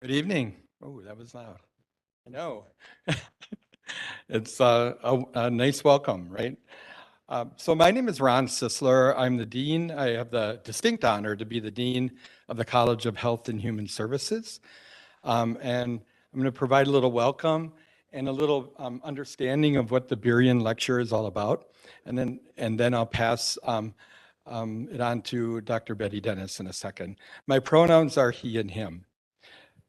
Good evening. Oh, that was loud. I know. It's a nice welcome, right? So my name is Ron Sisler. I'm the dean. I have the distinct honor to be the dean of the College of Health and Human Services. And I'm going to provide a little welcome and a little understanding of what the Burian Lecture is all about. And then I'll pass it on to Dr. Betty Dennis in a second. My pronouns are he and him.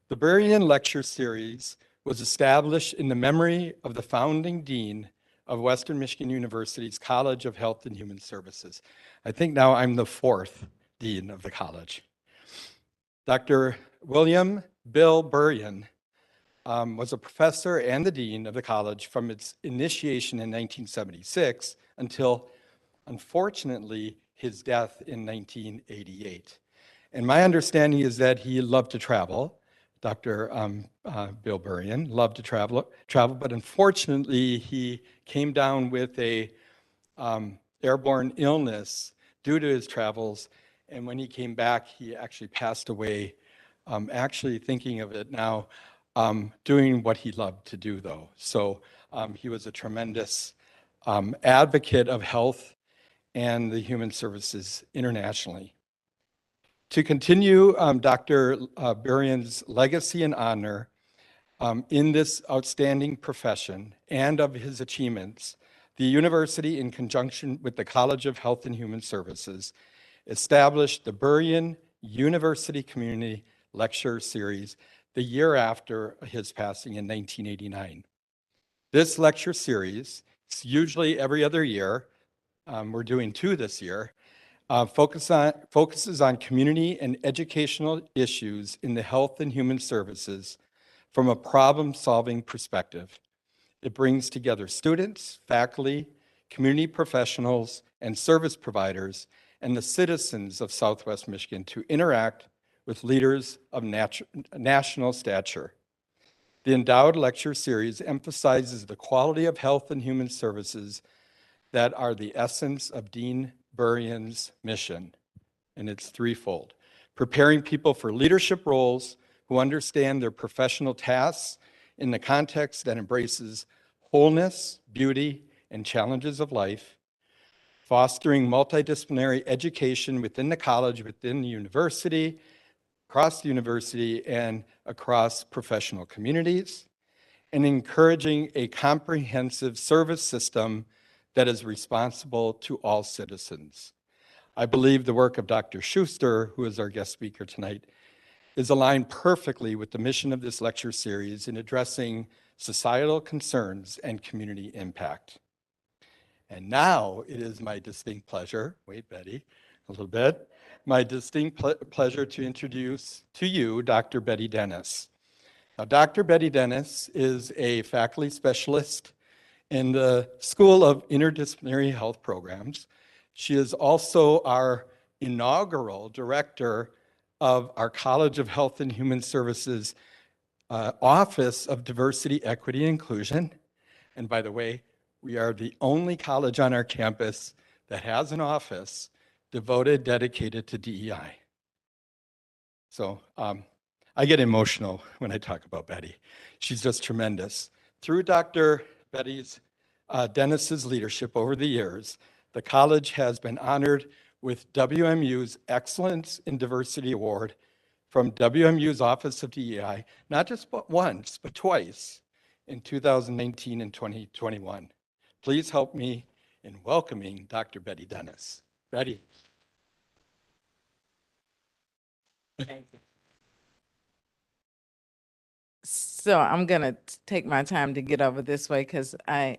The Burian Lecture Series was established in the memory of the founding dean of Western Michigan University's College of Health and Human Services. I think now I'm the fourth dean of the college. Dr. William Bill Burian was a professor and the dean of the college from its initiation in 1976 until, unfortunately, his death in 1988. And my understanding is that he loved to travel. Dr. Bill Burian loved to travel, but unfortunately he came down with a airborne illness due to his travels. And when he came back, he actually passed away. Actually thinking of it now, doing what he loved to do though. So he was a tremendous advocate of health and the human services internationally. To continue Dr. Burian's legacy and honor in this outstanding profession and of his achievements, the university, in conjunction with the College of Health and Human Services, established the Burian University Community Lecture Series the year after his passing in 1989. This lecture series, it's usually every other year, we're doing 2 this year, focuses on community and educational issues in the health and human services from a problem-solving perspective. It brings together students, faculty, community professionals, and service providers, and the citizens of Southwest Michigan to interact with leaders of national stature. The endowed lecture series emphasizes the quality of health and human services that are the essence of Dean Burian's mission, and it's threefold: preparing people for leadership roles who understand their professional tasks in the context that embraces wholeness, beauty, and challenges of life; fostering multidisciplinary education within the college, within the university, across the university, and across professional communities; and encouraging a comprehensive service system that is responsible to all citizens. I believe the work of Dr. Shuster, who is our guest speaker tonight, is aligned perfectly with the mission of this lecture series in addressing societal concerns and community impact. And now it is my distinct pleasure, wait, Betty, a little bit, my distinct pleasure to introduce to you Dr. Betty Dennis. Now, Dr. Betty Dennis is a faculty specialist in the School of Interdisciplinary Health Programs. She is also our inaugural director of our College of Health and Human Services Office of Diversity, Equity, and Inclusion. And by the way, we are the only college on our campus that has an office dedicated to DEI. So I get emotional when I talk about Betty. She's just tremendous. Through Dr. Betty's Dennis's leadership over the years, the college has been honored with WMU's Excellence in Diversity Award from WMU's Office of DEI, not just once, but twice in 2019 and 2021. Please help me in welcoming Dr. Betty Dennis. Betty. Thank you. So I'm gonna take my time to get over this way because I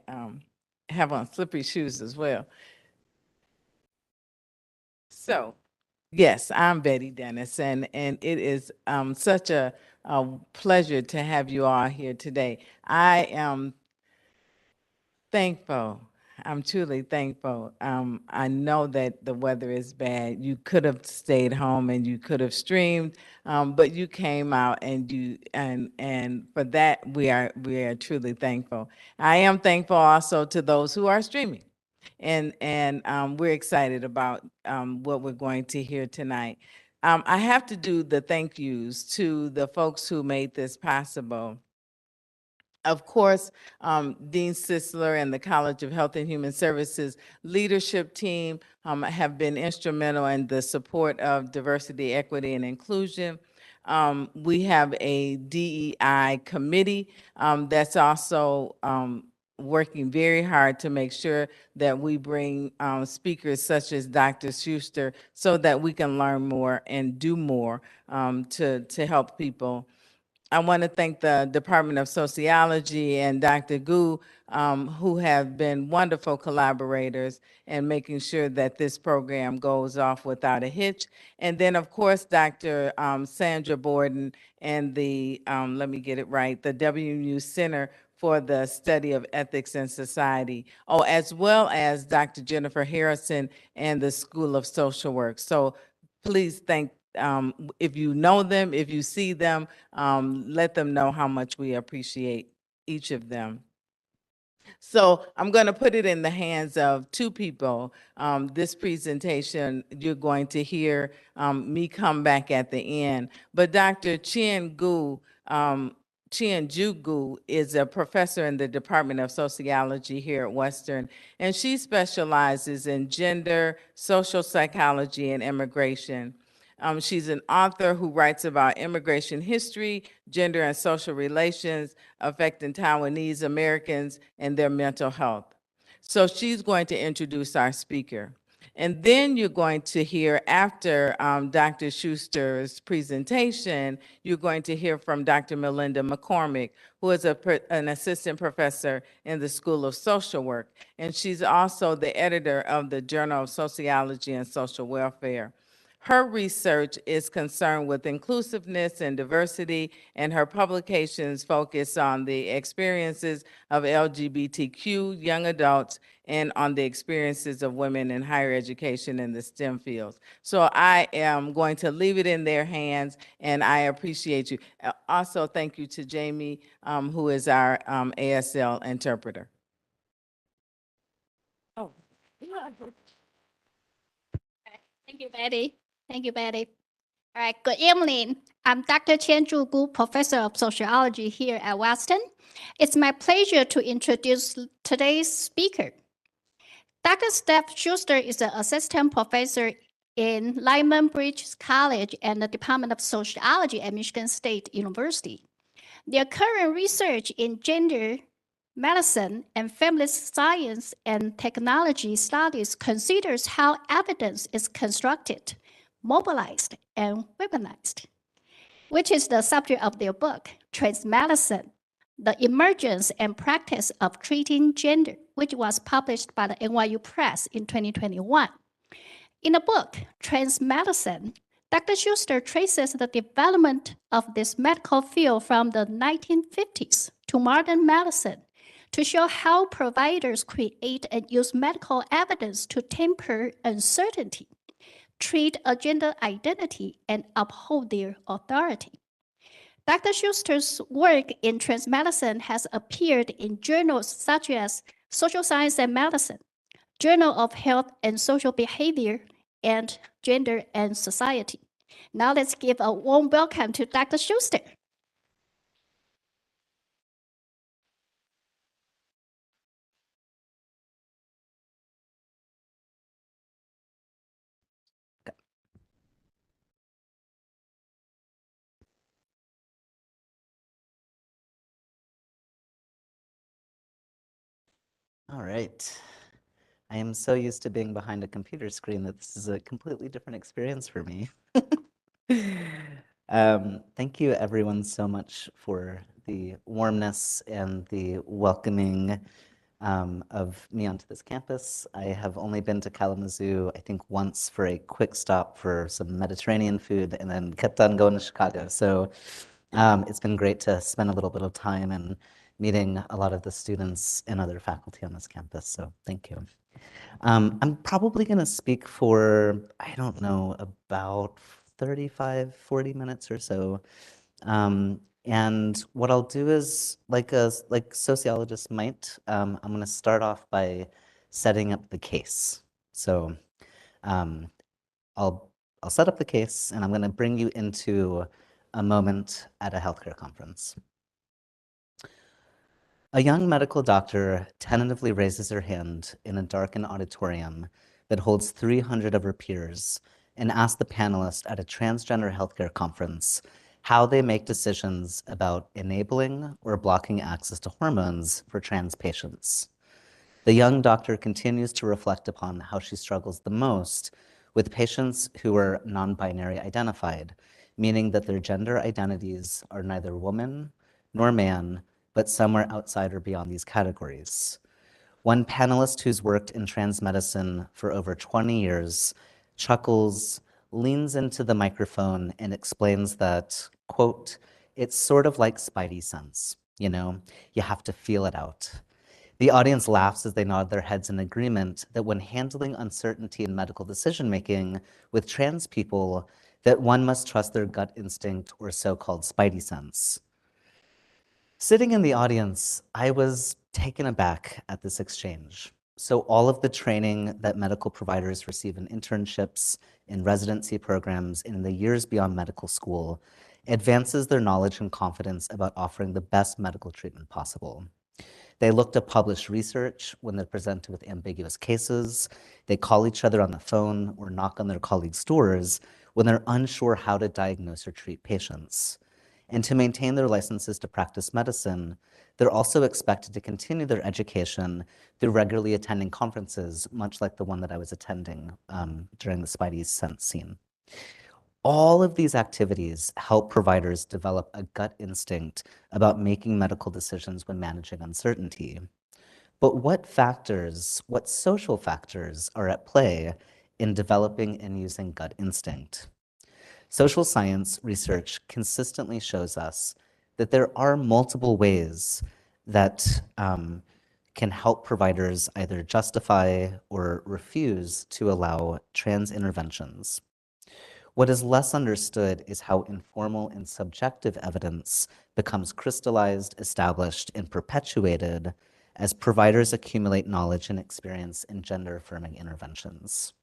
have on slippery shoes as well. So yes, I'm Betty Dennis, and it is such a pleasure to have you all here today. I am thankful. I'm truly thankful. I know that the weather is bad. You could have stayed home and you could have streamed, but you came out and for that we are truly thankful. I am thankful also to those who are streaming, and we're excited about what we're going to hear tonight. I have to do the thank yous to the folks who made this possible. Of course, Dean Sisler and the College of Health and Human Services leadership team have been instrumental in the support of diversity, equity, and inclusion. We have a DEI committee that's also working very hard to make sure that we bring speakers such as Dr. Schuster so that we can learn more and do more to help people. I want to thank the Department of Sociology and Dr. Gu, who have been wonderful collaborators in making sure that this program goes off without a hitch. And then, of course, Dr. Sandra Borden and the, let me get it right, the WMU Center for the Study of Ethics and Society. Oh, as well as Dr. Jennifer Harrison and the School of Social Work. So please thank if you know them, if you see them, let them know how much we appreciate each of them. So I'm going to put it in the hands of two people. This presentation, you're going to hear me come back at the end. But Dr. Chien-Ju Gu is a professor in the Department of Sociology here at Western, and she specializes in gender, social psychology, and immigration. She's an author who writes about immigration history, gender and social relations affecting Taiwanese Americans and their mental health. So she's going to introduce our speaker. And then you're going to hear, after Dr. Schuster's presentation, you're going to hear from Dr. Melinda McCormick, who is an assistant professor in the School of Social Work. And she's also the editor of the Journal of Sociology and Social Welfare. Her research is concerned with inclusiveness and diversity, and her publications focus on the experiences of LGBTQ young adults and on the experiences of women in higher education in the STEM fields. So I am going to leave it in their hands, and I appreciate you. Also, thank you to Jamie, who is our ASL interpreter. Oh, thank you, Betty. Thank you, Betty. All right, good evening. I'm Dr. Chien-Ju Gu, Professor of Sociology here at Western. It's my pleasure to introduce today's speaker. Dr. Stef Schuster is an assistant professor in Lyman Bridge College and the Department of Sociology at Michigan State University. Their current research in gender, medicine, and family science and technology studies considers how evidence is constructed, mobilized, and weaponized, which is the subject of their book, Transmedicine, The Emergence and Practice of Treating Gender, which was published by the NYU Press in 2021. In the book, Transmedicine, Dr. Schuster traces the development of this medical field from the 1950s to modern medicine to show how providers create and use medical evidence to temper uncertainty, treat a gender identity, and uphold their authority. Dr. Schuster's work in transmedicine has appeared in journals such as Social Science and Medicine, Journal of Health and Social Behavior, and Gender and Society. Now let's give a warm welcome to Dr. Schuster. All right. I am so used to being behind a computer screen that this is a completely different experience for me. Thank you everyone so much for the warmness and the welcoming of me onto this campus. I have only been to Kalamazoo, I think once for a quick stop for some Mediterranean food and then kept on going to Chicago. So it's been great to spend a little bit of time and meeting a lot of the students and other faculty on this campus. So thank you. I'm probably going to speak for, I don't know, about 35, 40 minutes or so. And what I'll do is, like sociologists might, I'm going to start off by setting up the case. So I'll I'll set up the case, and I'm going to bring you into a moment at a healthcare conference. A young medical doctor tentatively raises her hand in a darkened auditorium that holds 300 of her peers and asks the panelists at a transgender healthcare conference how they make decisions about enabling or blocking access to hormones for trans patients. The young doctor continues to reflect upon how she struggles the most with patients who are non-binary identified, meaning that their gender identities are neither woman nor man, but somewhere outside or beyond these categories. One panelist who's worked in trans medicine for over 20 years chuckles, leans into the microphone, and explains that, quote, it's sort of like spidey sense, you know, you have to feel it out. The audience laughs as they nod their heads in agreement that when handling uncertainty in medical decision-making with trans people, that one must trust their gut instinct or so-called spidey sense. Sitting in the audience, I was taken aback at this exchange. So all of the training that medical providers receive in internships, in residency programs, and in the years beyond medical school advances their knowledge and confidence about offering the best medical treatment possible. They look to published research when they're presented with ambiguous cases. They call each other on the phone or knock on their colleagues' doors when they're unsure how to diagnose or treat patients. And to maintain their licenses to practice medicine, they're also expected to continue their education through regularly attending conferences, much like the one that I was attending during the Spidey Sense scene. All of these activities help providers develop a gut instinct about making medical decisions when managing uncertainty. But what factors, what social factors are at play in developing and using gut instinct? Social science research consistently shows us that there are multiple ways that can help providers either justify or refuse to allow trans interventions. What is less understood is how informal and subjective evidence becomes crystallized, established, and perpetuated as providers accumulate knowledge and experience in gender-affirming interventions.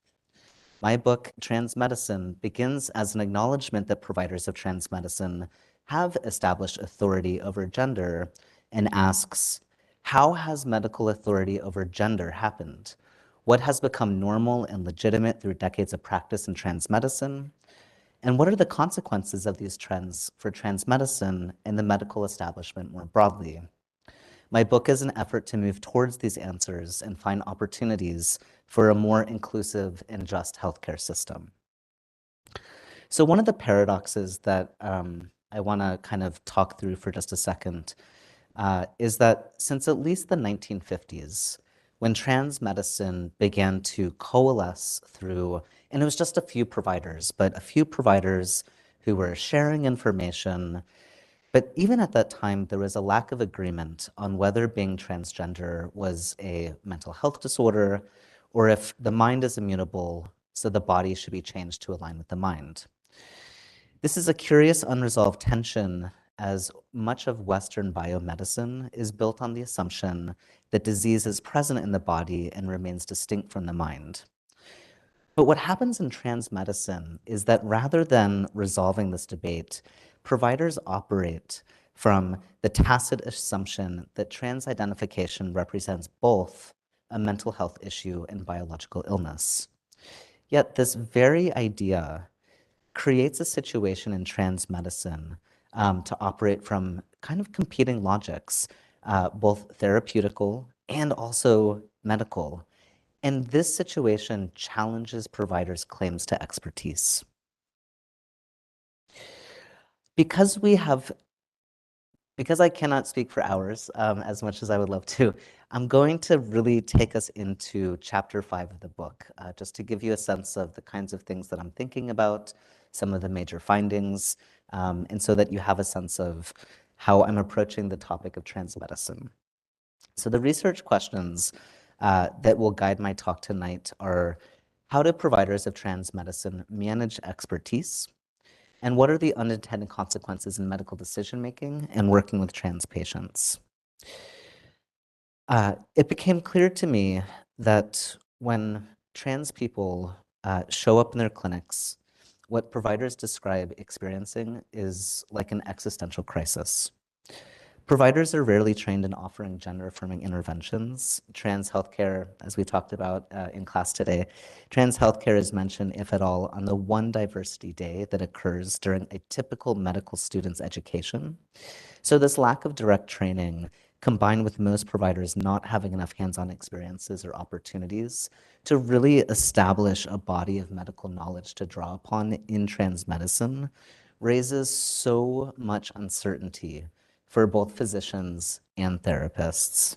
My book, Trans Medicine, begins as an acknowledgement that providers of trans medicine have established authority over gender and asks, how has medical authority over gender happened? What has become normal and legitimate through decades of practice in trans medicine? And what are the consequences of these trends for trans medicine and the medical establishment more broadly? My book is an effort to move towards these answers and find opportunities for a more inclusive and just healthcare system. So one of the paradoxes that I want to kind of talk through for just a second is that since at least the 1950s, when trans medicine began to coalesce through, and it was just a few providers, but a few providers who were sharing information. But even at that time, there was a lack of agreement on whether being transgender was a mental health disorder or if the mind is immutable, so the body should be changed to align with the mind. This is a curious unresolved tension, as much of Western biomedicine is built on the assumption that disease is present in the body and remains distinct from the mind. But what happens in trans medicine is that rather than resolving this debate, providers operate from the tacit assumption that trans identification represents both a mental health issue and biological illness. Yet this very idea creates a situation in trans medicine to operate from kind of competing logics, both therapeutical and also medical. And this situation challenges providers' claims to expertise. Because I cannot speak for hours as much as I would love to, I'm going to really take us into chapter 5 of the book, just to give you a sense of the kinds of things that I'm thinking about, some of the major findings, and so that you have a sense of how I'm approaching the topic of trans medicine. So the research questions that will guide my talk tonight are, how do providers of trans medicine manage expertise? And what are the unintended consequences in medical decision-making and working with trans patients? It became clear to me that when trans people show up in their clinics what providers describe experiencing is like an existential crisis. Providers are rarely trained in offering gender-affirming interventions. Trans healthcare, as we talked about in class today, trans healthcare is mentioned, if at all, on the one diversity day that occurs during a typical medical student's education. So this lack of direct training, combined with most providers not having enough hands-on experiences or opportunities to really establish a body of medical knowledge to draw upon in trans medicine, raises so much uncertainty for both physicians and therapists.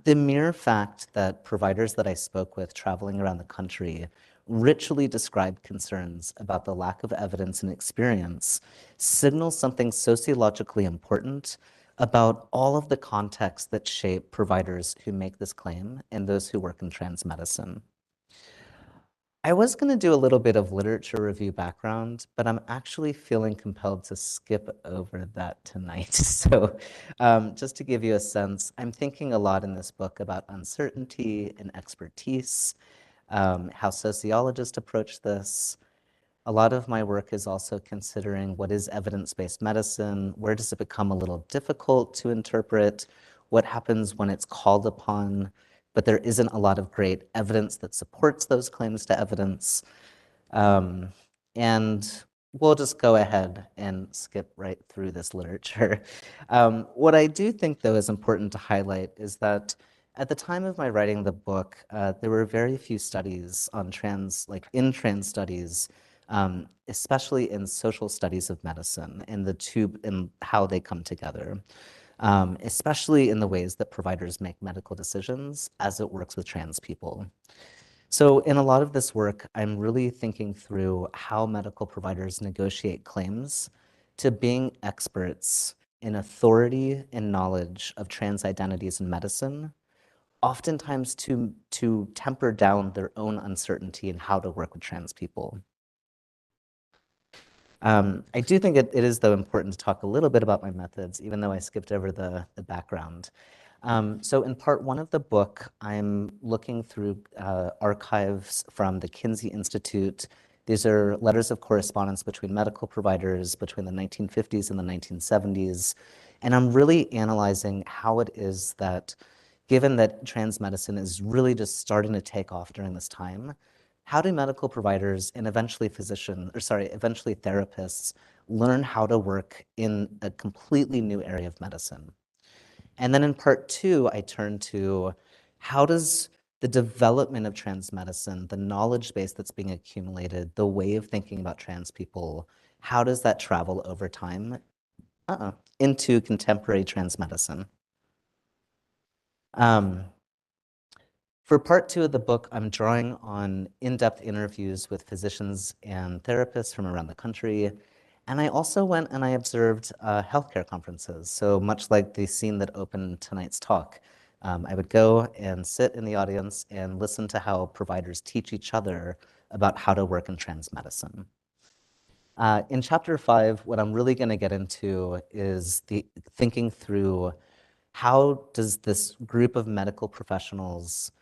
The mere fact that providers that I spoke with traveling around the country richly described concerns about the lack of evidence and experience signals something sociologically important about all of the contexts that shape providers who make this claim and those who work in trans medicine. I was going to do a little bit of literature review background, but I'm actually feeling compelled to skip over that tonight. So just to give you a sense, I'm thinking a lot in this book about uncertainty and expertise, how sociologists approach this. A lot of my work is also considering what is evidence-based medicine, where does it become a little difficult to interpret, what happens when it's called upon, but there isn't a lot of great evidence that supports those claims to evidence. And we'll just go ahead and skip right through this literature. What I do think, though, is important to highlight is that at the time of my writing the book, there were very few studies on trans studies, especially in social studies of medicine and how they come together. Especially in the ways that providers make medical decisions as it works with trans people. So in a lot of this work, I'm really thinking through how medical providers negotiate claims to being experts in authority and knowledge of trans identities in medicine, oftentimes to temper down their own uncertainty in how to work with trans people. I do think it is, though, important to talk a little bit about my methods, even though I skipped over the background. So in part one of the book, I'm looking through archives from the Kinsey Institute. These are letters of correspondence between medical providers between the 1950s and the 1970s. And I'm really analyzing how it is that, given that trans medicine is really just starting to take off during this time, how do medical providers and eventually therapists learn how to work in a completely new area of medicine? And then in part two, I turn to how does the development of trans medicine, the knowledge base that's being accumulated, the way of thinking about trans people, how does that travel over time into contemporary trans medicine? For part two of the book, I'm drawing on in-depth interviews with physicians and therapists from around the country. And I also went and I observed healthcare conferences. So much like the scene that opened tonight's talk, I would go and sit in the audience and listen to how providers teach each other about how to work in trans medicine. In chapter 5, what I'm really going to get into is thinking through how does this group of medical professionals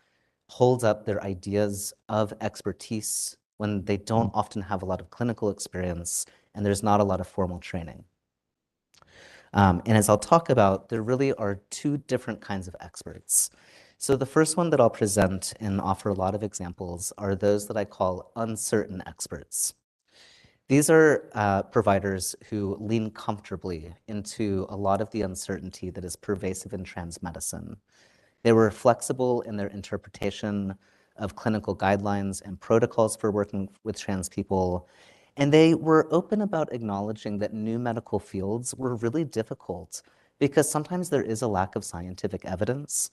hold up their ideas of expertise when they don't often have a lot of clinical experience and there's not a lot of formal training. And as I'll talk about, there really are two different kinds of experts. So the first one that I'll present and offer a lot of examples are those that I call uncertain experts. These are providers who lean comfortably into a lot of the uncertainty that is pervasive in trans medicine. They were flexible in their interpretation of clinical guidelines and protocols for working with trans people, and they were open about acknowledging that new medical fields were really difficult because sometimes there is a lack of scientific evidence,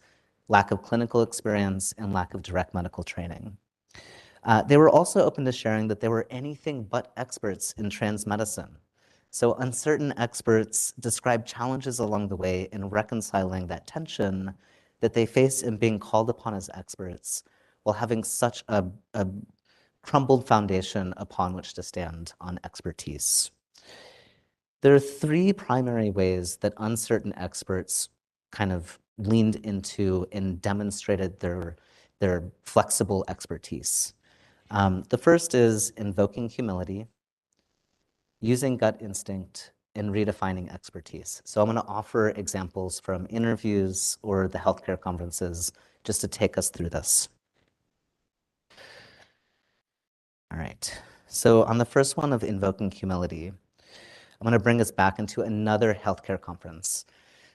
lack of clinical experience, and lack of direct medical training. They were also open to sharing that they were anything but experts in trans medicine. So uncertain experts describe challenges along the way in reconciling that tension that they face in being called upon as experts while having such a crumbled foundation upon which to stand on expertise. There are three primary ways that uncertain experts kind of leaned into and demonstrated their flexible expertise. The first is invoking humility, using gut instinct, and redefining expertise. So I'm going to offer examples from interviews or the healthcare conferences just to take us through this. All right. So on the first one of invoking humility, I'm going to bring us back into another healthcare conference.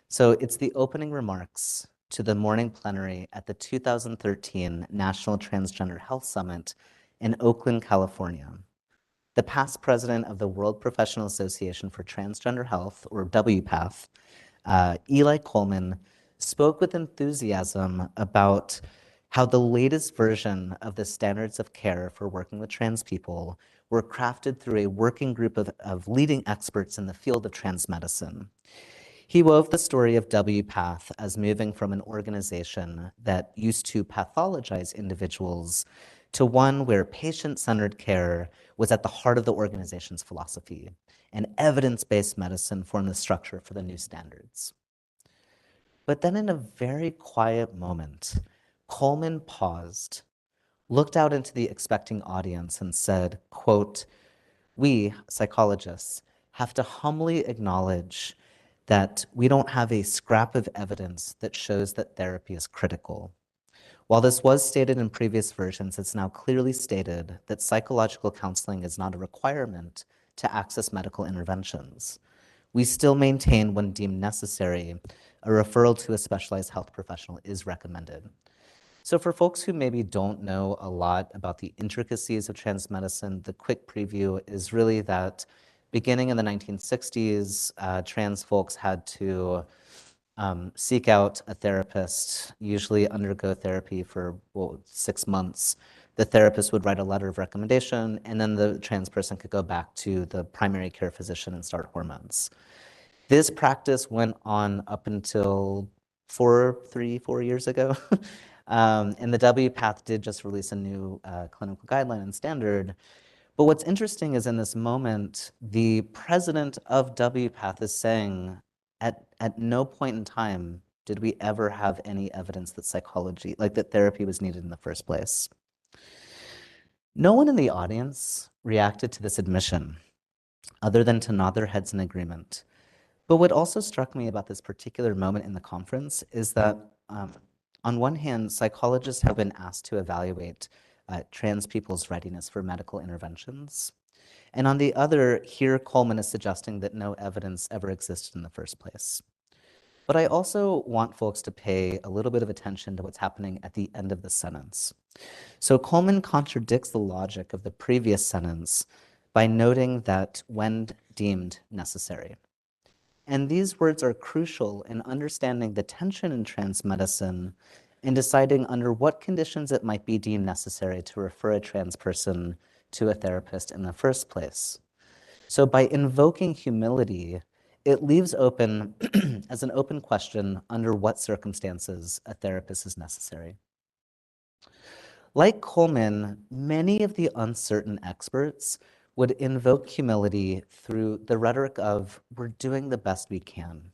So it's the opening remarks to the morning plenary at the 2013 National Transgender Health Summit in Oakland, California. The past president of the World Professional Association for Transgender Health, or WPATH, Eli Coleman, spoke with enthusiasm about how the latest version of the standards of care for working with trans people were crafted through a working group of leading experts in the field of trans medicine. He wove the story of WPATH as moving from an organization that used to pathologize individuals to one where patient-centered care was at the heart of the organization's philosophy, and evidence-based medicine formed the structure for the new standards. But then in a very quiet moment, Coleman paused, looked out into the expecting audience and said, quote, "We, psychologists, have to humbly acknowledge that we don't have a scrap of evidence that shows that therapy is critical. While this was stated in previous versions, it's now clearly stated that psychological counseling is not a requirement to access medical interventions. We still maintain, when deemed necessary, a referral to a specialized health professional is recommended." So for folks who maybe don't know a lot about the intricacies of trans medicine, the quick preview is really that beginning in the 1960s, trans folks had to seek out a therapist, usually undergo therapy for 6 months. The therapist would write a letter of recommendation, and then the trans person could go back to the primary care physician and start hormones. This practice went on up until 4 years ago. And the WPATH did just release a new clinical guideline and standard. But what's interesting is in this moment, the president of WPATH is saying, at no point in time did we ever have any evidence that psychology, like that therapy was needed in the first place. No one in the audience reacted to this admission, other than to nod their heads in agreement. But what also struck me about this particular moment in the conference is that on one hand, psychologists have been asked to evaluate trans people's readiness for medical interventions. And on the other, here Coleman is suggesting that no evidence ever existed in the first place. But I also want folks to pay a little bit of attention to what's happening at the end of the sentence. So Coleman contradicts the logic of the previous sentence by noting that when deemed necessary. And these words are crucial in understanding the tension in trans medicine and deciding under what conditions it might be deemed necessary to refer a trans person to a therapist in the first place. So by invoking humility, it leaves open as an open question under what circumstances a therapist is necessary. Like Coleman, many of the uncertain experts would invoke humility through the rhetoric of, "We're doing the best we can."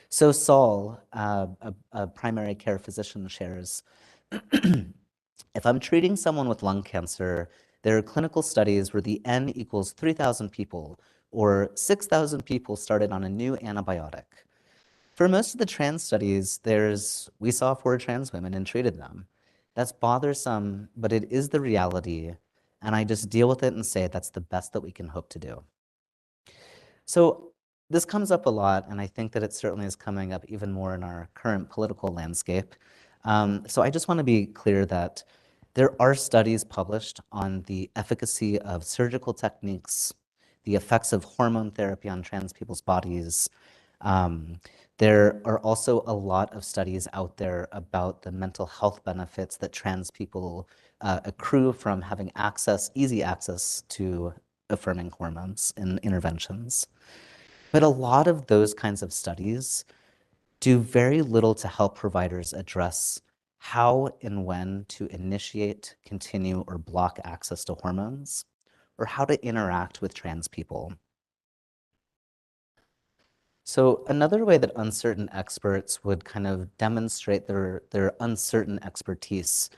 So Saul, a primary care physician, shares, "If I'm treating someone with lung cancer, there are clinical studies where the N equals 3,000 people, or 6,000 people started on a new antibiotic. For most of the trans studies, we saw 4 trans women and treated them. That's bothersome, but it is the reality, and I just deal with it and say that's the best that we can hope to do." So this comes up a lot, and I think that it certainly is coming up even more in our current political landscape. So I just want to be clear that there are studies published on the efficacy of surgical techniques, the effects of hormone therapy on trans people's bodies. There are also a lot of studies out there about the mental health benefits that trans people accrue from having easy access to affirming hormones and interventions. But a lot of those kinds of studies do very little to help providers address how and when to initiate, continue, or block access to hormones, or how to interact with trans people. So another way that uncertain experts would kind of demonstrate their uncertain expertise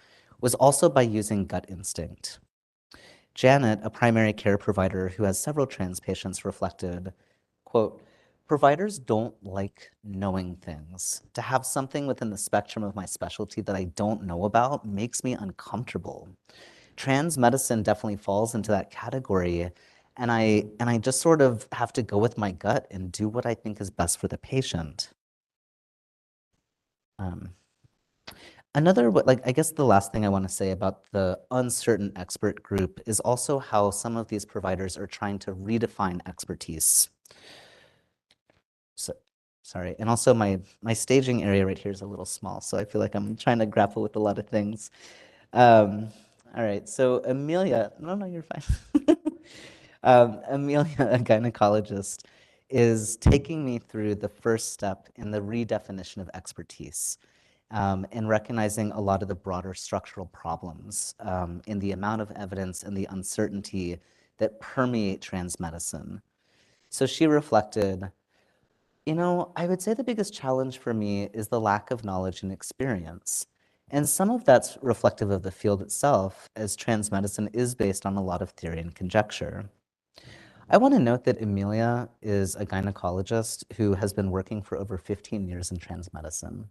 was also by using gut instinct. Janet, a primary care provider who has several trans patients, reflected, quote, providers don't like knowing things. To have something within the spectrum of my specialty that I don't know about makes me uncomfortable. Trans medicine definitely falls into that category, and I just sort of have to go with my gut and do what I think is best for the patient. I guess the last thing I want to say about the uncertain expert group is also how some of these providers are trying to redefine expertise. So, sorry, and also my staging area right here is a little small, so I feel like I'm trying to grapple with a lot of things. All right, so Amelia, no, you're fine. Amelia, a gynecologist, is taking me through the first step in the redefinition of expertise. And recognizing a lot of the broader structural problems in the amount of evidence and the uncertainty that permeate trans medicine. So she reflected, I would say the biggest challenge for me is the lack of knowledge and experience. And some of that's reflective of the field itself, as trans medicine is based on a lot of theory and conjecture. I want to note that Amelia is a gynecologist who has been working for over 15 years in trans medicine.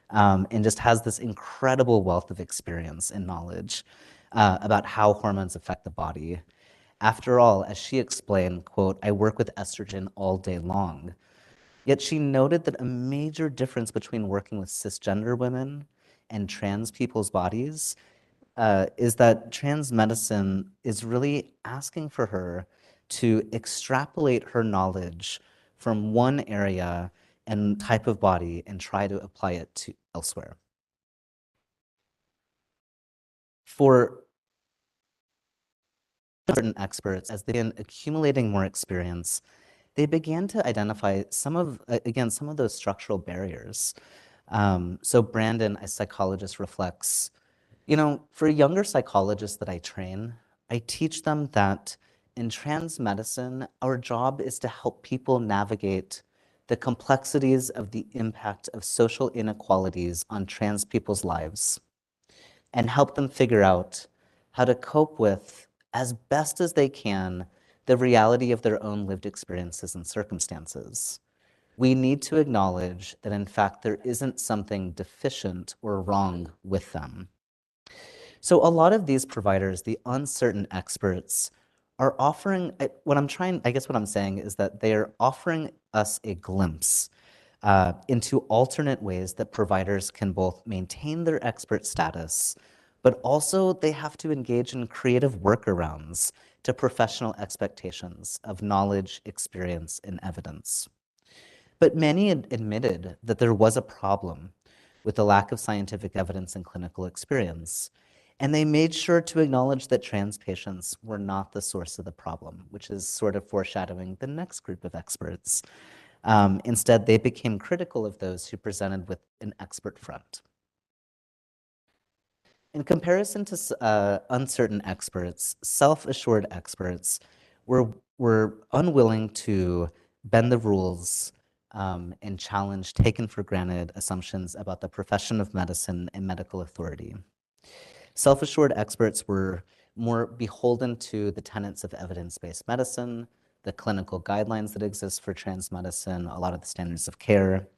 And just has this incredible wealth of experience and knowledge about how hormones affect the body. After all, as she explained, quote, I work with estrogen all day long. Yet she noted that a major difference between working with cisgender women and trans people's bodies is that trans medicine is really asking for her to extrapolate her knowledge from one area and type of body and try to apply it to elsewhere. For certain experts, as they began accumulating more experience, they began to identify some of those structural barriers. So Brandon, a psychologist, reflects, for younger psychologists that I train, I teach them that in trans medicine, our job is to help people navigate the complexities of the impact of social inequalities on trans people's lives and help them figure out how to cope with, as best as they can, the reality of their own lived experiences and circumstances. We need to acknowledge that, in fact, there isn't something deficient or wrong with them. So a lot of these providers, the uncertain experts, are offering, what I'm saying is that they are offering us a glimpse into alternate ways that providers can both maintain their expert status, but also they have to engage in creative workarounds to professional expectations of knowledge, experience, and evidence. But many admitted that there was a problem with the lack of scientific evidence and clinical experience. And they made sure to acknowledge that trans patients were not the source of the problem, which is sort of foreshadowing the next group of experts. Instead, they became critical of those who presented with an expert front. In comparison to uncertain experts, self-assured experts were unwilling to bend the rules and challenge taken for granted assumptions about the profession of medicine and medical authority. Self-assured experts were more beholden to the tenets of evidence-based medicine, the clinical guidelines that exist for trans medicine, a lot of the standards of care,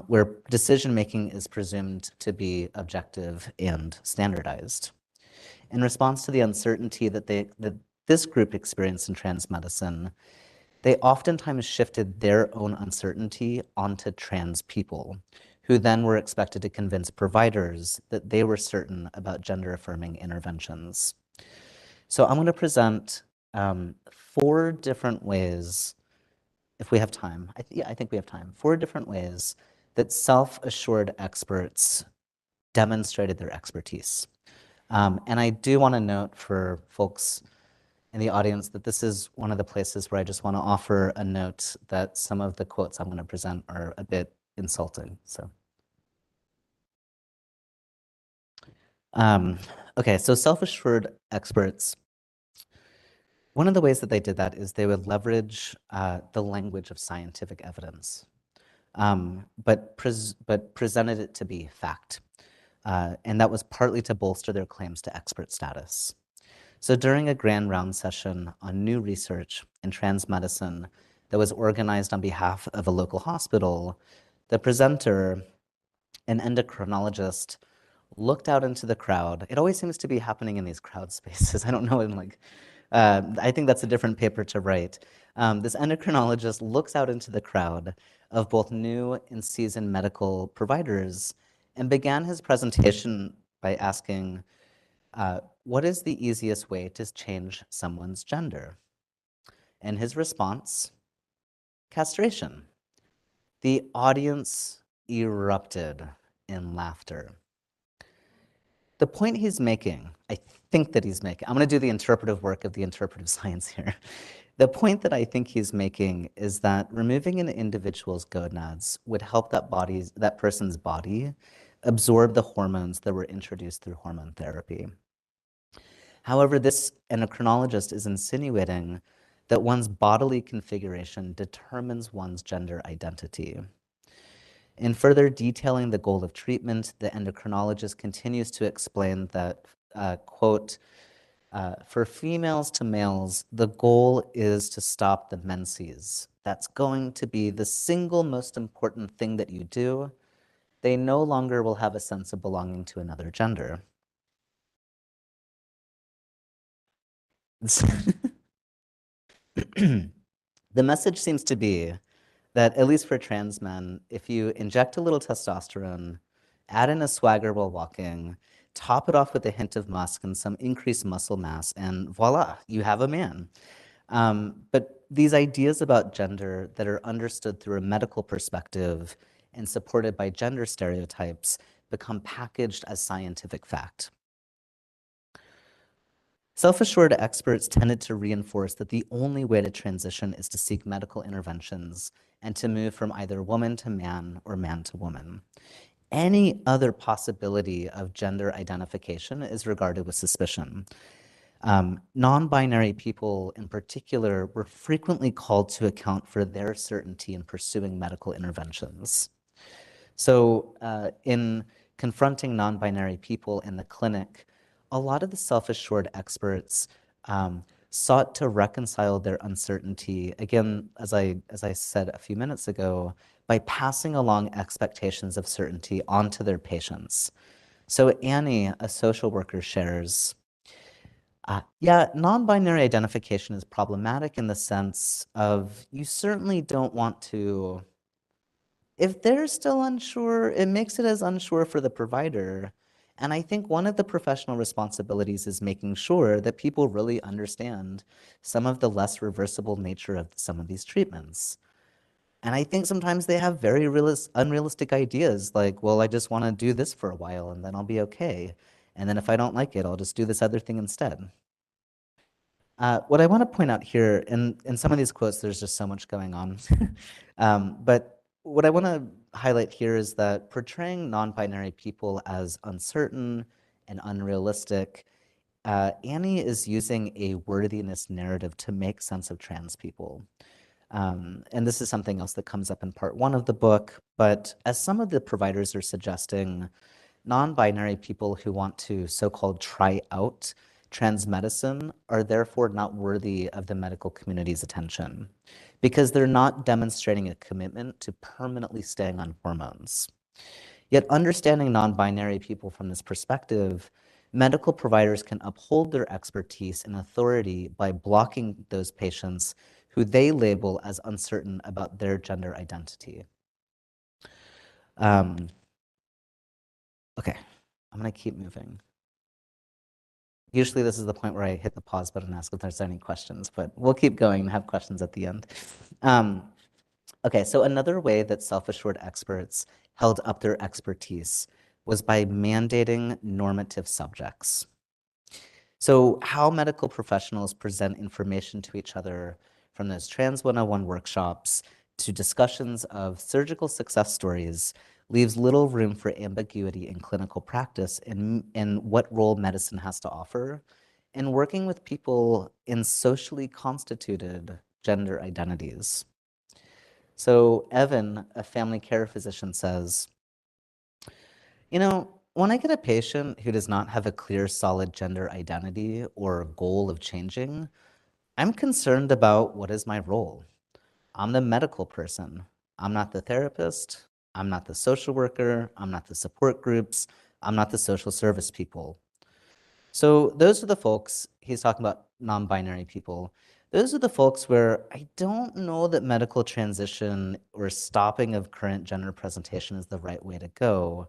where decision-making is presumed to be objective and standardized. In response to the uncertainty that this group experienced in trans medicine, they oftentimes shifted their own uncertainty onto trans people, who then were expected to convince providers that they were certain about gender-affirming interventions. So I'm going to present 4 different ways, if we have time. I think we have time. 4 different ways that self-assured experts demonstrated their expertise. And I do want to note for folks in the audience that this is one of the places where I just want to offer a note that some of the quotes I'm going to present are a bit insulting. So, okay, so self-assured experts, one of the ways that they did that is they would leverage the language of scientific evidence, but presented it to be fact. And that was partly to bolster their claims to expert status. So during a grand round session on new research in trans medicine that was organized on behalf of a local hospital, the presenter, an endocrinologist, looked out into the crowd. It always seems to be happening in these crowd spaces. I don't know, I think that's a different paper to write. This endocrinologist looks out into the crowd of both new and seasoned medical providers and began his presentation by asking, what is the easiest way to change someone's gender? And his response, castration. The audience erupted in laughter. The point he's making, I think that he's making, I'm going to do the interpretive work of the interpretive science here. The point that I think he's making is that removing an individual's gonads would help that person's body absorb the hormones that were introduced through hormone therapy. However, this endocrinologist is insinuating that one's bodily configuration determines one's gender identity. In further detailing the goal of treatment, the endocrinologist continues to explain that, quote, for females to males, the goal is to stop the menses. That's going to be the single most important thing that you do. They no longer will have a sense of belonging to another gender. The message seems to be that, at least for trans men, if you inject a little testosterone, add in a swagger while walking, top it off with a hint of musk and some increased muscle mass, and voila, you have a man. But these ideas about gender that are understood through a medical perspective and supported by gender stereotypes become packaged as scientific fact. Self-assured experts tended to reinforce that the only way to transition is to seek medical interventions and to move from either woman to man or man to woman. Any other possibility of gender identification is regarded with suspicion. Non-binary people in particular were frequently called to account for their certainty in pursuing medical interventions. So in confronting non-binary people in the clinic, a lot of the self-assured experts sought to reconcile their uncertainty, again, as I said a few minutes ago, by passing along expectations of certainty onto their patients. So Annie, a social worker, shares, yeah, non-binary identification is problematic in the sense of you certainly don't want to, if they're still unsure, it makes it as unsure for the provider. And I think one of the professional responsibilities is making sure that people really understand some of the less reversible nature of some of these treatments. And I think sometimes they have very unrealistic ideas like, well, I just want to do this for a while and then I'll be okay. And then if I don't like it, I'll just do this other thing instead. What I want to point out here, in some of these quotes, there's just so much going on. But what I want to highlight here is that portraying non-binary people as uncertain and unrealistic, Annie is using a worthiness narrative to make sense of trans people. And this is something else that comes up in part 1 of the book, but as some of the providers are suggesting, non-binary people who want to so-called try out trans medicine are therefore not worthy of the medical community's attention because they're not demonstrating a commitment to permanently staying on hormones. Yet understanding non-binary people from this perspective, medical providers can uphold their expertise and authority by blocking those patients who they label as uncertain about their gender identity. Okay, I'm gonna keep moving. Usually this is the point where I hit the pause button and ask if there's any questions, but we'll keep going and have questions at the end. Okay, so another way that self-assured experts held up their expertise was by mandating normative subjects. So how medical professionals present information to each other, from those Trans 101 workshops to discussions of surgical success stories, leaves little room for ambiguity in clinical practice in what role medicine has to offer in working with people in socially constituted gender identities. So Evan, a family care physician, says, you know, when I get a patient who does not have a clear, solid gender identity or goal of changing, I'm concerned about what is my role. I'm the medical person. I'm not the therapist. I'm not the social worker. I'm not the support groups. I'm not the social service people. So those are the folks, he's talking about non-binary people. Those are the folks where I don't know that medical transition or stopping of current gender presentation is the right way to go.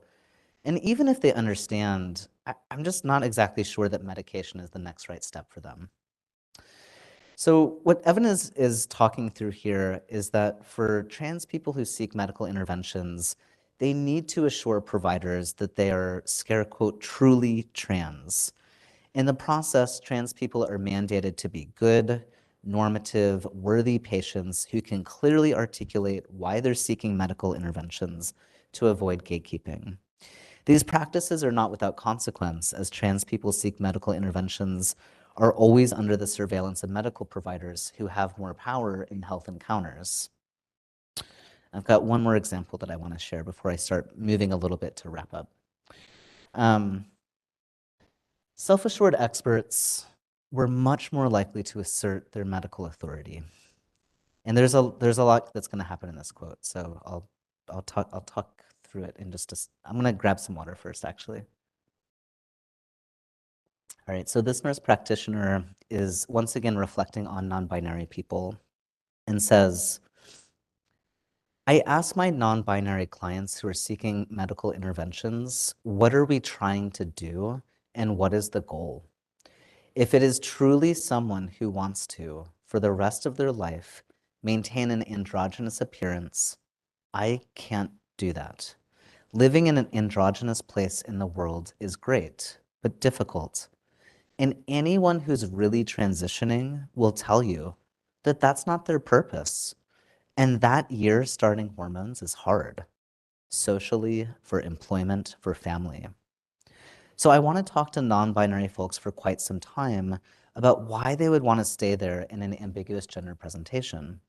And even if they understand, I'm just not exactly sure that medication is the next right step for them. So what Evan is talking through here is that for trans people who seek medical interventions, they need to assure providers that they are, scare quote, truly trans. In the process, trans people are mandated to be good, normative, worthy patients who can clearly articulate why they're seeking medical interventions to avoid gatekeeping. These practices are not without consequence, as trans people seek medical interventions are always under the surveillance of medical providers who have more power in health encounters. I've got one more example that I want to share before I start moving a little bit to wrap up. Self-assured experts were much more likely to assert their medical authority. And there's a lot that's going to happen in this quote, so I'll talk through it in just I'm going to grab some water first, actually. All right, so this nurse practitioner is once again reflecting on non-binary people and says, I ask my non-binary clients who are seeking medical interventions, what are we trying to do and what is the goal? If it is truly someone who wants to, for the rest of their life, maintain an androgynous appearance, I can't do that. Living in an androgynous place in the world is great, but difficult. And anyone who's really transitioning will tell you that that's not their purpose. And that year starting hormones is hard, socially, for employment, for family. So I want to talk to non-binary folks for quite some time about why they would want to stay there in an ambiguous gender presentation.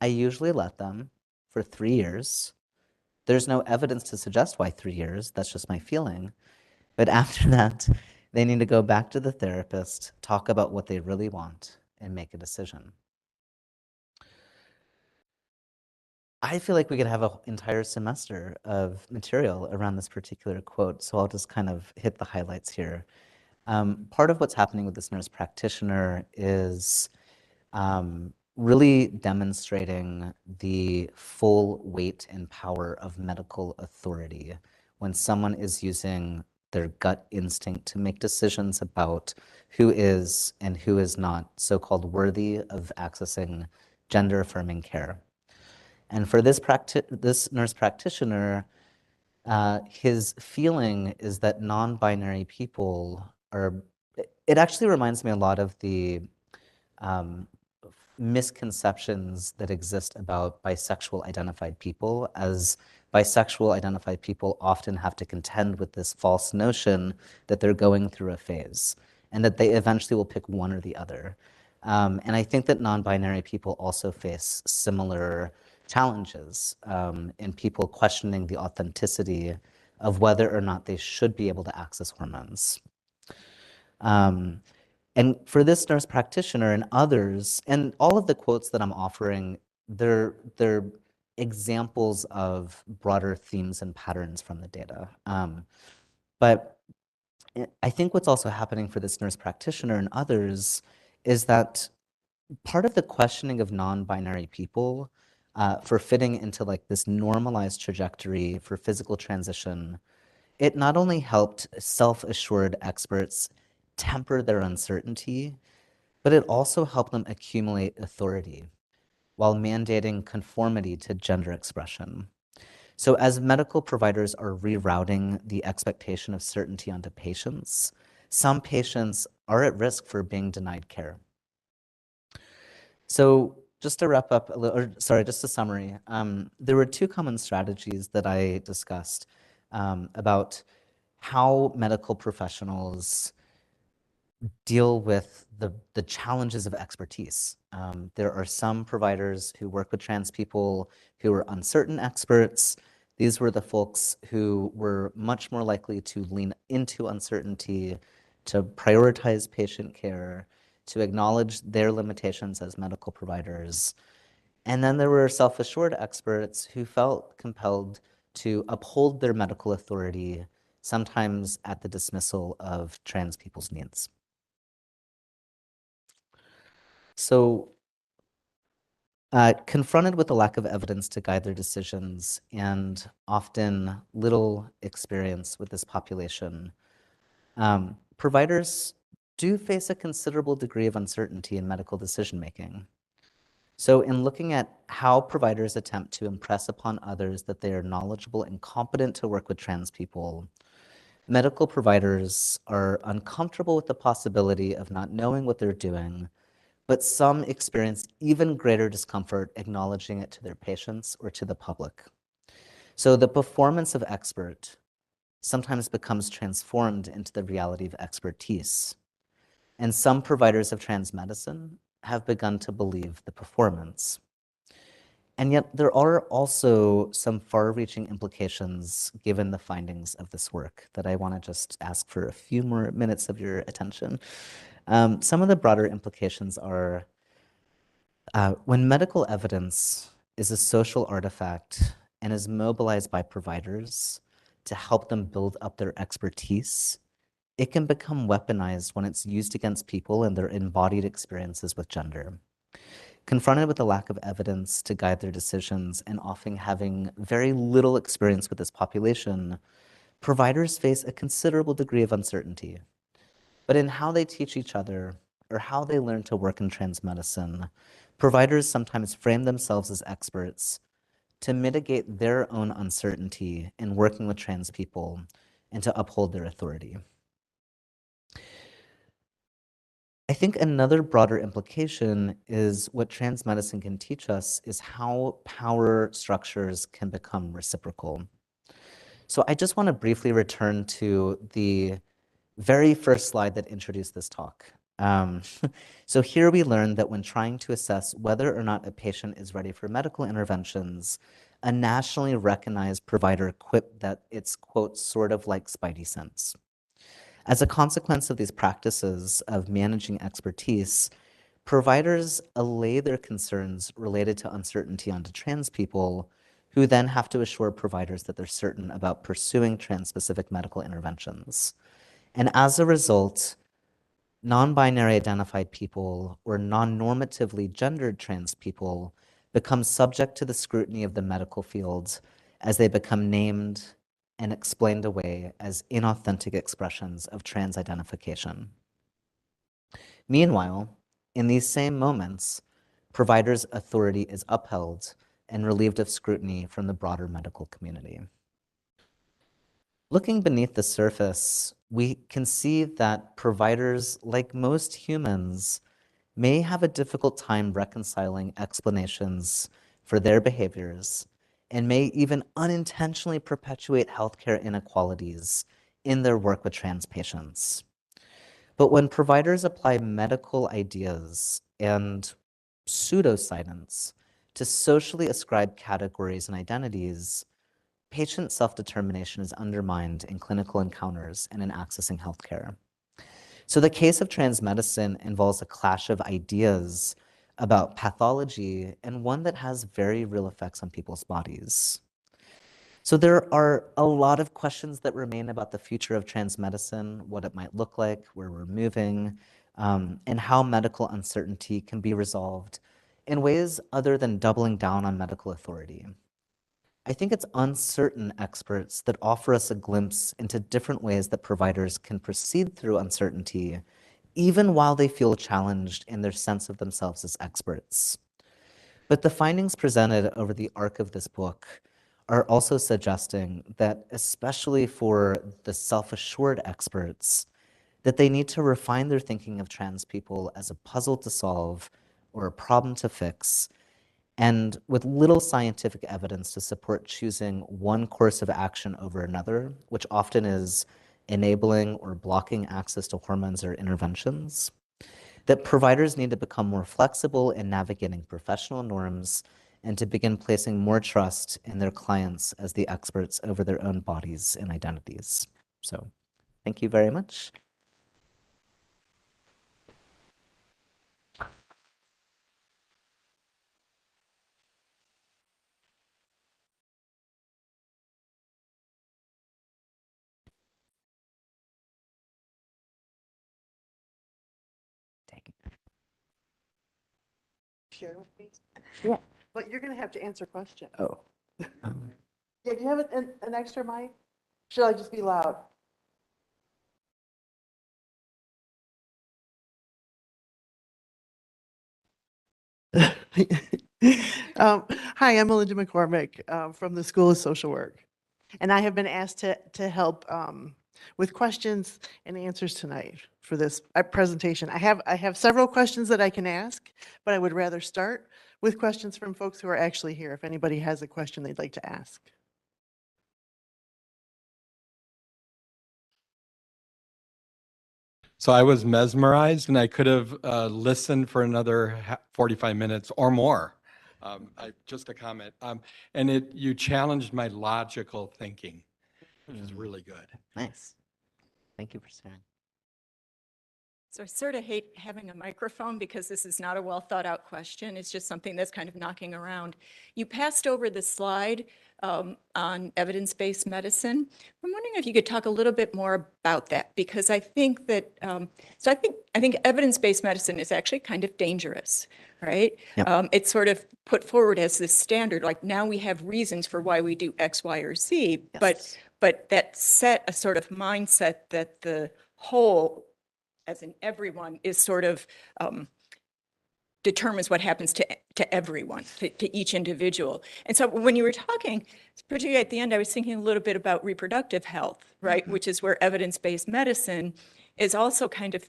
I usually let them for 3 years. There's no evidence to suggest why 3 years, that's just my feeling. But after that, they need to go back to the therapist, talk about what they really want, and make a decision. I feel like we could have an entire semester of material around this particular quote, so I'll just kind of hit the highlights here. Part of what's happening with this nurse practitioner is really demonstrating the full weight and power of medical authority when someone is using their gut instinct to make decisions about who is and who is not so-called worthy of accessing gender-affirming care. And for this nurse practitioner, his feeling is that non-binary people are, it actually reminds me a lot of the misconceptions that exist about bisexual identified people, as bisexual identified people often have to contend with this false notion that they're going through a phase and that they eventually will pick one or the other. And I think that non-binary people also face similar challenges in people questioning the authenticity of whether or not they should be able to access hormones. And for this nurse practitioner and others, and all of the quotes that I'm offering, they're examples of broader themes and patterns from the data. But I think what's also happening for this nurse practitioner and others is that part of the questioning of non-binary people for fitting into like this normalized trajectory for physical transition, it not only helped self-assured experts temper their uncertainty, but it also helped them accumulate authority while mandating conformity to gender expression. So as medical providers are rerouting the expectation of certainty onto patients, some patients are at risk for being denied care. So just to wrap up, just a summary, there were 2 common strategies that I discussed about how medical professionals deal with the challenges of expertise. There are some providers who work with trans people who are uncertain experts. These were the folks who were much more likely to lean into uncertainty, to prioritize patient care, to acknowledge their limitations as medical providers. And then there were self-assured experts who felt compelled to uphold their medical authority, sometimes at the dismissal of trans people's needs. So, confronted with the lack of evidence to guide their decisions and often little experience with this population, providers do face a considerable degree of uncertainty in medical decision-making. So in looking at how providers attempt to impress upon others that they are knowledgeable and competent to work with trans people, medical providers are uncomfortable with the possibility of not knowing what they're doing, but some experience even greater discomfort acknowledging it to their patients or to the public. So the performance of expert sometimes becomes transformed into the reality of expertise. And some providers of trans medicine have begun to believe the performance. And yet there are also some far-reaching implications given the findings of this work that I want to just ask for a few more minutes of your attention. Some of the broader implications are when medical evidence is a social artifact and is mobilized by providers to help them build up their expertise, it can become weaponized when it's used against people and their embodied experiences with gender. Confronted with the lack of evidence to guide their decisions and often having very little experience with this population, providers face a considerable degree of uncertainty. But in how they teach each other or how they learn to work in trans medicine, providers sometimes frame themselves as experts to mitigate their own uncertainty in working with trans people and to uphold their authority. I think another broader implication is what trans medicine can teach us is how power structures can become reciprocal. So I just want to briefly return to the very first slide that introduced this talk. So here we learned that when trying to assess whether or not a patient is ready for medical interventions, a nationally recognized provider quipped that it's, quote, sort of like Spidey sense. As a consequence of these practices of managing expertise, providers allay their concerns related to uncertainty onto trans people, who then have to assure providers that they're certain about pursuing trans-specific medical interventions. And as a result, non-binary identified people or non-normatively gendered trans people become subject to the scrutiny of the medical field as they become named and explained away as inauthentic expressions of trans identification. Meanwhile, in these same moments, providers' authority is upheld and relieved of scrutiny from the broader medical community. Looking beneath the surface, we can see that providers, like most humans, may have a difficult time reconciling explanations for their behaviors and may even unintentionally perpetuate healthcare inequalities in their work with trans patients. But when providers apply medical ideas and pseudoscience to socially ascribed categories and identities, patient self-determination is undermined in clinical encounters and in accessing healthcare. So the case of trans medicine involves a clash of ideas about pathology and one that has very real effects on people's bodies. So there are a lot of questions that remain about the future of trans medicine, what it might look like, where we're moving, and how medical uncertainty can be resolved in ways other than doubling down on medical authority. I think it's uncertain experts that offer us a glimpse into different ways that providers can proceed through uncertainty, even while they feel challenged in their sense of themselves as experts. But the findings presented over the arc of this book are also suggesting that, especially for the self-assured experts, that they need to refine their thinking of trans people as a puzzle to solve or a problem to fix, and with little scientific evidence to support choosing one course of action over another, which often is enabling or blocking access to hormones or interventions, that providers need to become more flexible in navigating professional norms and to begin placing more trust in their clients as the experts over their own bodies and identities. So thank you very much. Share with me? Yeah. But you're gonna have to answer questions. Oh. Yeah, do you have an extra mic? Should I just be loud? Hi, I'm Melinda McCormick from the School of Social Work. And I have been asked to help with questions and answers tonight for this presentation. I have several questions that I can ask, but I would rather start with questions from folks who are actually here, if anybody has a question they'd like to ask. So I was mesmerized, and I could have listened for another 45 minutes or more. Just a comment. And you challenged my logical thinking, which is really good. Nice. Thank you for sharing. So I sort of hate having a microphone because this is not a well thought out question. It's just something that's kind of knocking around. You passed over the slide on evidence-based medicine. I'm wondering if you could talk a little bit more about that, because I think that, I think evidence-based medicine is actually kind of dangerous, right? Yep. It's sort of put forward as this standard, like now we have reasons for why we do X, Y, or Z, Yes. but that set a sort of mindset that the whole, as in everyone, is sort of determines what happens to everyone, to each individual. And so when you were talking, particularly at the end, I was thinking a little bit about reproductive health, right? Which is where evidence-based medicine is also kind of,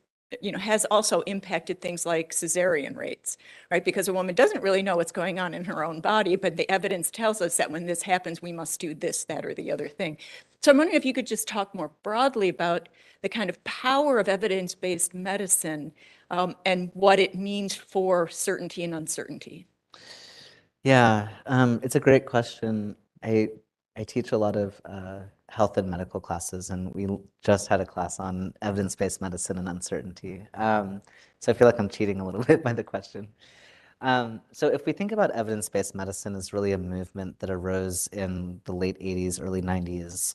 has also impacted things like cesarean rates, right? Because a woman doesn't really know what's going on in her own body, but the evidence tells us that when this happens, we must do this, that, or the other thing. So I'm wondering if you could just talk more broadly about the kind of power of evidence-based medicine and what it means for certainty and uncertainty. Yeah, it's a great question. I teach a lot of health and medical classes, and we just had a class on evidence-based medicine and uncertainty. So I feel like I'm cheating a little bit by the question. So if we think about evidence-based medicine as really a movement that arose in the late 80s, early 90s,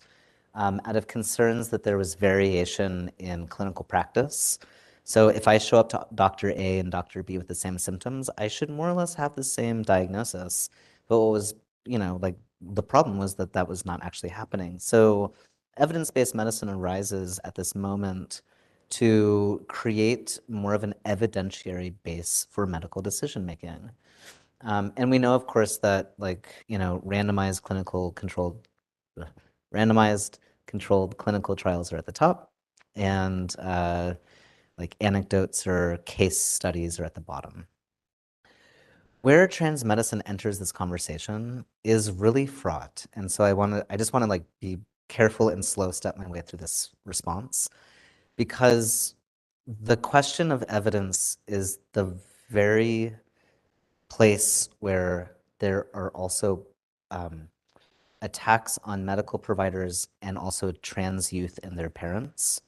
out of concerns that there was variation in clinical practice. So if I show up to Dr. A and Dr. B with the same symptoms, I should more or less have the same diagnosis. But what was, like the problem was that that was not actually happening. So evidence-based medicine arises at this moment to create more of an evidentiary base for medical decision making. And we know, of course, that randomized controlled clinical trials are at the top, and like anecdotes or case studies are at the bottom. Where trans medicine enters this conversation is really fraught, and so I just want to be careful and slow step my way through this response, because the question of evidence is the very place where there are also attacks on medical providers and also trans youth and their parents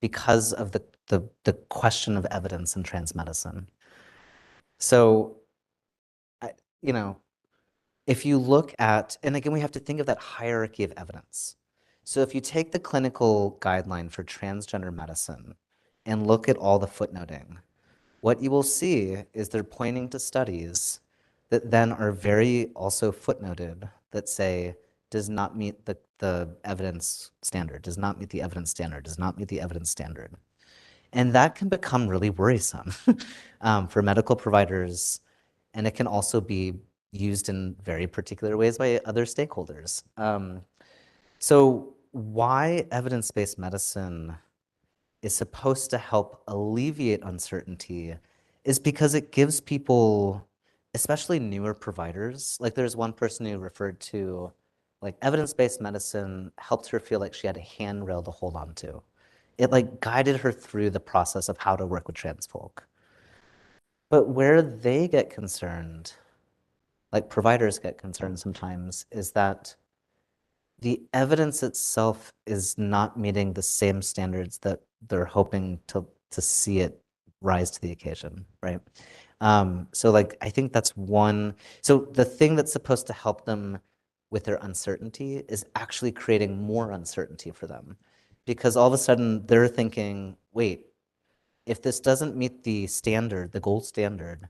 because of the question of evidence in trans medicine. So, if you look at, and again, we have to think of that hierarchy of evidence. So if you take the clinical guideline for transgender medicine and look at all the footnoting, what you will see is they're pointing to studies that then are very also footnoted that say does not meet the evidence standard, does not meet the evidence standard, does not meet the evidence standard. And that can become really worrisome for medical providers, and it can also be used in very particular ways by other stakeholders. So why evidence-based medicine is supposed to help alleviate uncertainty is because it gives people, especially newer providers, like there's one person who referred to evidence-based medicine helped her feel like she had a handrail to hold on to. It guided her through the process of how to work with trans folk. But where they get concerned like providers get concerned sometimes, is that the evidence itself is not meeting the same standards that they're hoping to see it rise to the occasion, right? So like, I think that's one, so the thing that's supposed to help them with their uncertainty is actually creating more uncertainty for them. Because all of a sudden they're thinking, wait, if this doesn't meet the standard, the gold standard,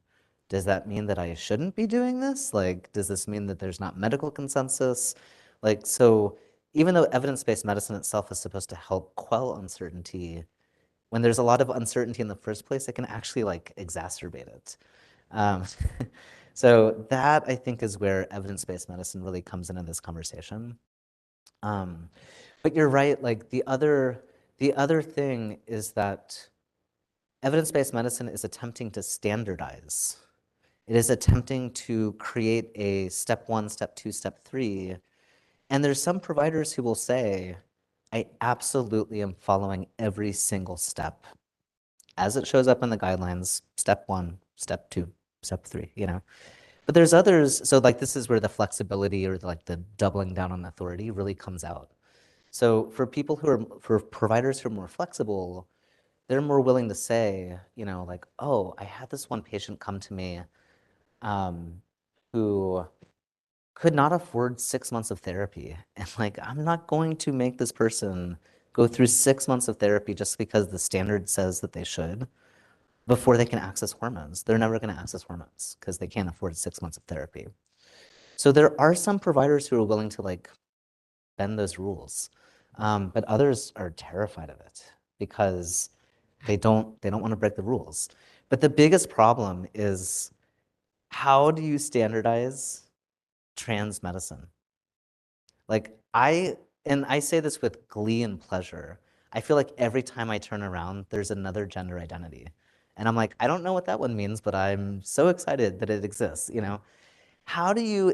does that mean that I shouldn't be doing this? Like, does this mean that there's not medical consensus? Like, so even though evidence-based medicine itself is supposed to help quell uncertainty, when there's a lot of uncertainty in the first place, it can actually like exacerbate it. Um, so that I think is where evidence-based medicine really comes into this conversation. But you're right, like the other thing is that evidence-based medicine is attempting to standardize. It is attempting to create a step 1, step 2, step 3. And there's some providers who will say, I absolutely am following every single step as it shows up in the guidelines, step 1, step 2, step 3, you know. But there's others, so like this is where the flexibility or like the doubling down on authority really comes out. So for people who are, for providers who are more flexible, they're more willing to say, you know, like, oh, I had this one patient come to me who could not afford 6 months of therapy. And like, I'm not going to make this person go through 6 months of therapy just because the standard says that they should before they can access hormones. They're never going to access hormones because they can't afford 6 months of therapy. So there are some providers who are willing to like bend those rules, but others are terrified of it because they don't want to break the rules. But the biggest problem is, how do you standardize trans medicine? Like I say this with glee and pleasure. I feel like every time I turn around, there's another gender identity. And I'm like, I don't know what that one means, but I'm so excited that it exists, you know? How do you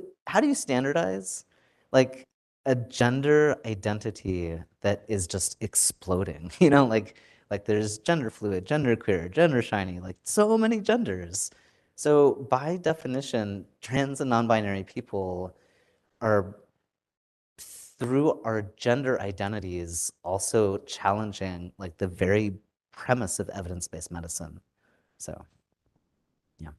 standardize like a gender identity that is just exploding? You know, like there's gender fluid, gender queer, gender shiny, like so many genders. So by definition, trans and non-binary people are, through our gender identities, also challenging like the very premise of evidence-based medicine. So, yeah.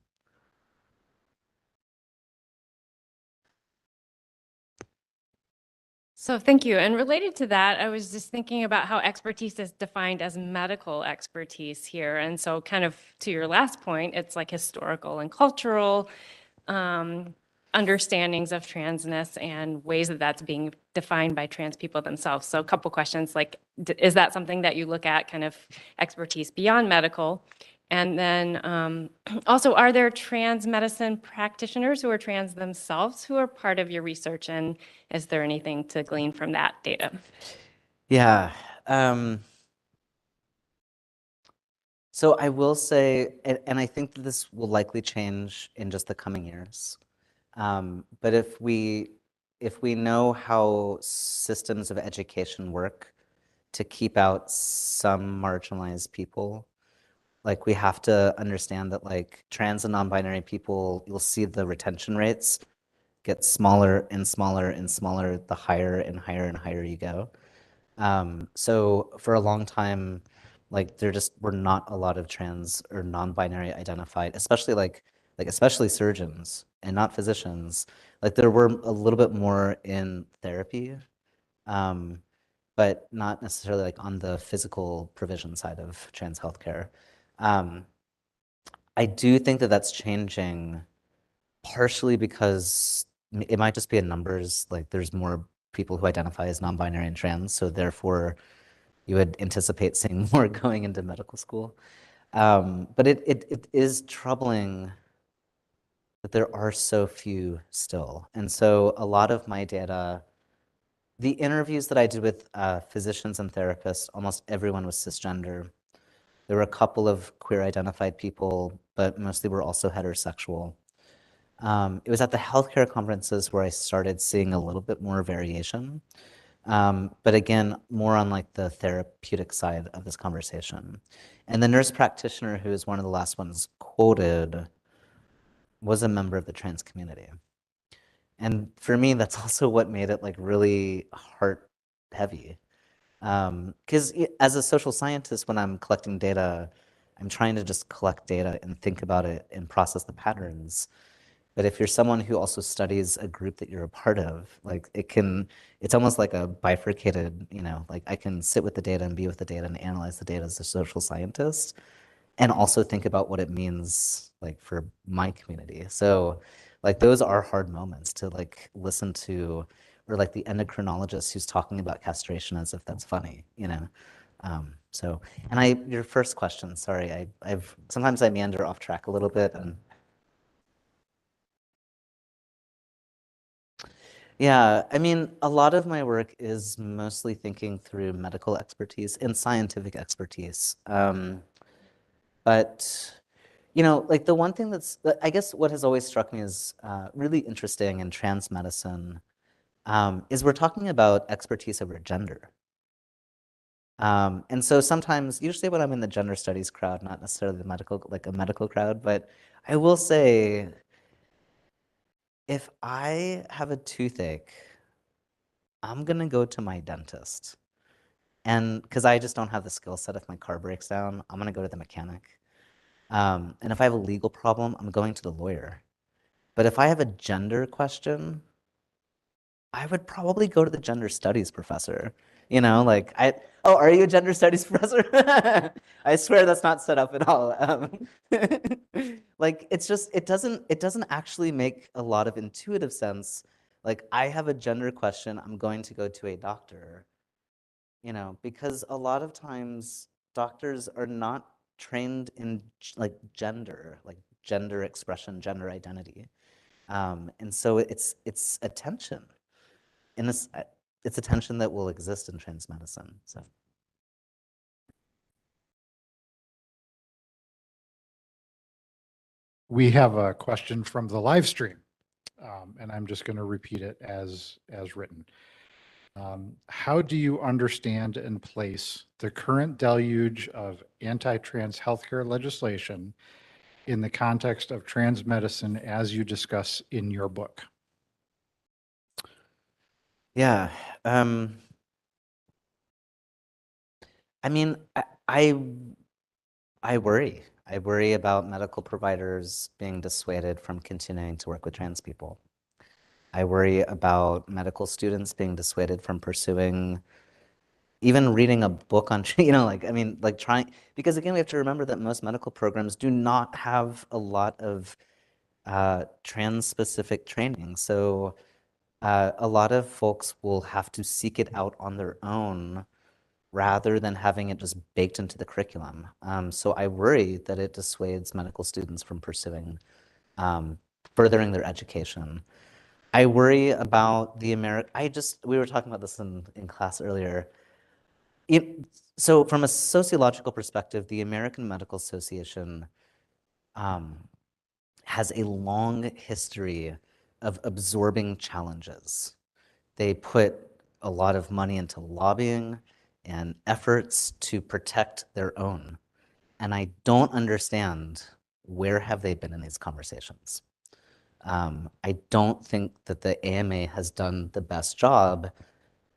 So thank you. And related to that, I was just thinking about how expertise is defined as medical expertise here. And so kind of to your last point, it's like historical and cultural understandings of transness and ways that that's being defined by trans people themselves. So a couple questions, like, is that something that you look at, kind of expertise beyond medical? And then also, are there trans medicine practitioners who are trans themselves who are part of your research? And is there anything to glean from that data? Yeah. So I will say, and I think that this will likely change in just the coming years. But if we know how systems of education work to keep out some marginalized people, like we have to understand that like trans and non-binary people, you'll see the retention rates get smaller and smaller and smaller the higher and higher and higher you go. So for a long time, like there just were not a lot of trans or non-binary identified, especially especially surgeons and not physicians. Like there were a little bit more in therapy, but not necessarily like on the physical provision side of trans healthcare. I do think that that's changing, partially because it might just be in numbers, like there's more people who identify as non-binary and trans, so therefore you would anticipate seeing more going into medical school. But it is troubling that there are so few still. And so a lot of my data, the interviews that I did with physicians and therapists, almost everyone was cisgender. There were a couple of queer identified people, but mostly were also heterosexual. It was at the healthcare conferences where I started seeing a little bit more variation. But again, more on like the therapeutic side of this conversation. And the nurse practitioner, who is one of the last ones quoted, was a member of the trans community. And for me, that's also what made it like really heart heavy. Because as a social scientist, when I'm collecting data, I'm trying to just collect data and think about it and process the patterns. But if you're someone who also studies a group that you're a part of, like it's almost like a bifurcated, like I can sit with the data and be with the data and analyze the data as a social scientist and also think about what it means like for my community. So like those are hard moments to like listen to, or like the endocrinologist who's talking about castration as if that's funny. So, and your first question, sorry, I've sometimes I meander off track a little bit and yeah, I mean, a lot of my work is mostly thinking through medical expertise and scientific expertise. But, like the one thing I guess what has always struck me as really interesting in trans medicine is we're talking about expertise over gender. And so sometimes, usually when I'm in the gender studies crowd, not necessarily like a medical crowd, but I will say, if I have a toothache, I'm gonna go to my dentist. And because I just don't have the skill set, if my car breaks down, I'm gonna go to the mechanic. And if I have a legal problem, I'm going to the lawyer. But if I have a gender question, I would probably go to the gender studies professor. Oh, are you a gender studies professor? I swear that's not set up at all. Like it doesn't actually make a lot of intuitive sense. Like I have a gender question, I'm going to go to a doctor. Because a lot of times doctors are not trained in like gender expression, gender identity. And so it's a tension. And it's a tension that will exist in trans medicine. So We have a question from the live stream, and I'm just going to repeat it as written. How do you understand and place the current deluge of anti-trans healthcare legislation in the context of trans medicine as you discuss in your book? yeah, I mean, I worry. I worry about medical providers being dissuaded from continuing to work with trans people. I worry about medical students being dissuaded from pursuing, even reading a book on, trying, because again, we have to remember that most medical programs do not have a lot of trans-specific training. So a lot of folks will have to seek it out on their own rather than having it just baked into the curriculum. So I worry that it dissuades medical students from pursuing, furthering their education. I worry about the we were talking about this in class earlier. So from a sociological perspective, the American Medical Association has a long history of absorbing challenges. They put a lot of money into lobbying and efforts to protect their own. And I don't understand, where have they been in these conversations? I don't think that the AMA has done the best job,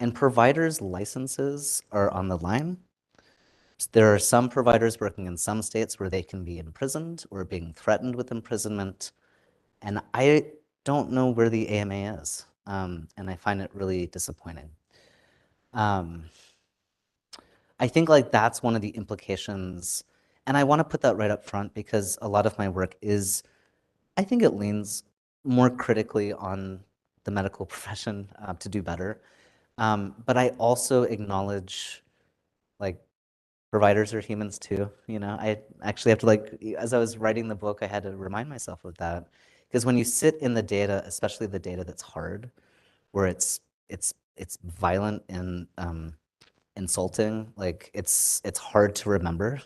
and providers' licenses are on the line. There are some providers working in some states where they can be imprisoned or being threatened with imprisonment. And I don't know where the AMA is. And I find it really disappointing. I think like that's one of the implications. And I want to put that right up front because a lot of my work I think it leans more critically on the medical profession to do better. But I also acknowledge like providers are humans too. I actually have to as I was writing the book, I had to remind myself of that. Because when you sit in the data, especially the data that's hard, where it's violent and insulting, like it's hard to remember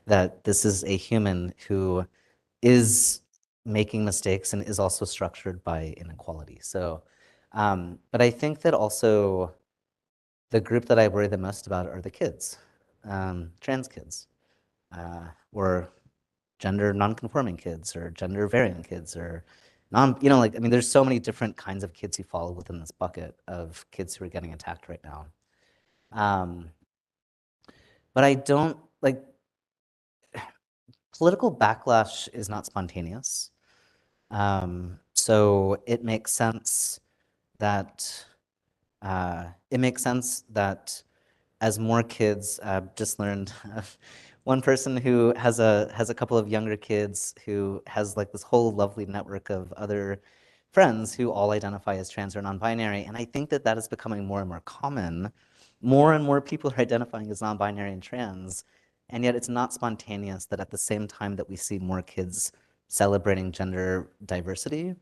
that this is a human who is making mistakes and is also structured by inequality. So, but I think that also the group that I worry the most about are the kids, trans kids, or gender nonconforming kids, or gender variant kids, or I mean, there's so many different kinds of kids who fall within this bucket of kids who are getting attacked right now. But I don't, like, political backlash is not spontaneous. So it makes sense that, as more kids, just learned one person who has a couple of younger kids who has like this whole lovely network of other friends who all identify as trans or non-binary. And I think that that is becoming more and more common. More and more people are identifying as non-binary and trans. And yet it's not spontaneous that at the same time that we see more kids celebrating gender diversity,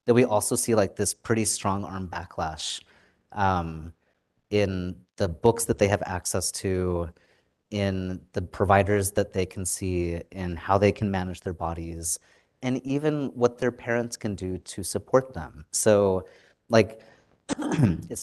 that we also see like this pretty strong arm backlash in the books that they have access to, in the providers that they can see, in how they can manage their bodies, and even what their parents can do to support them. So like, it's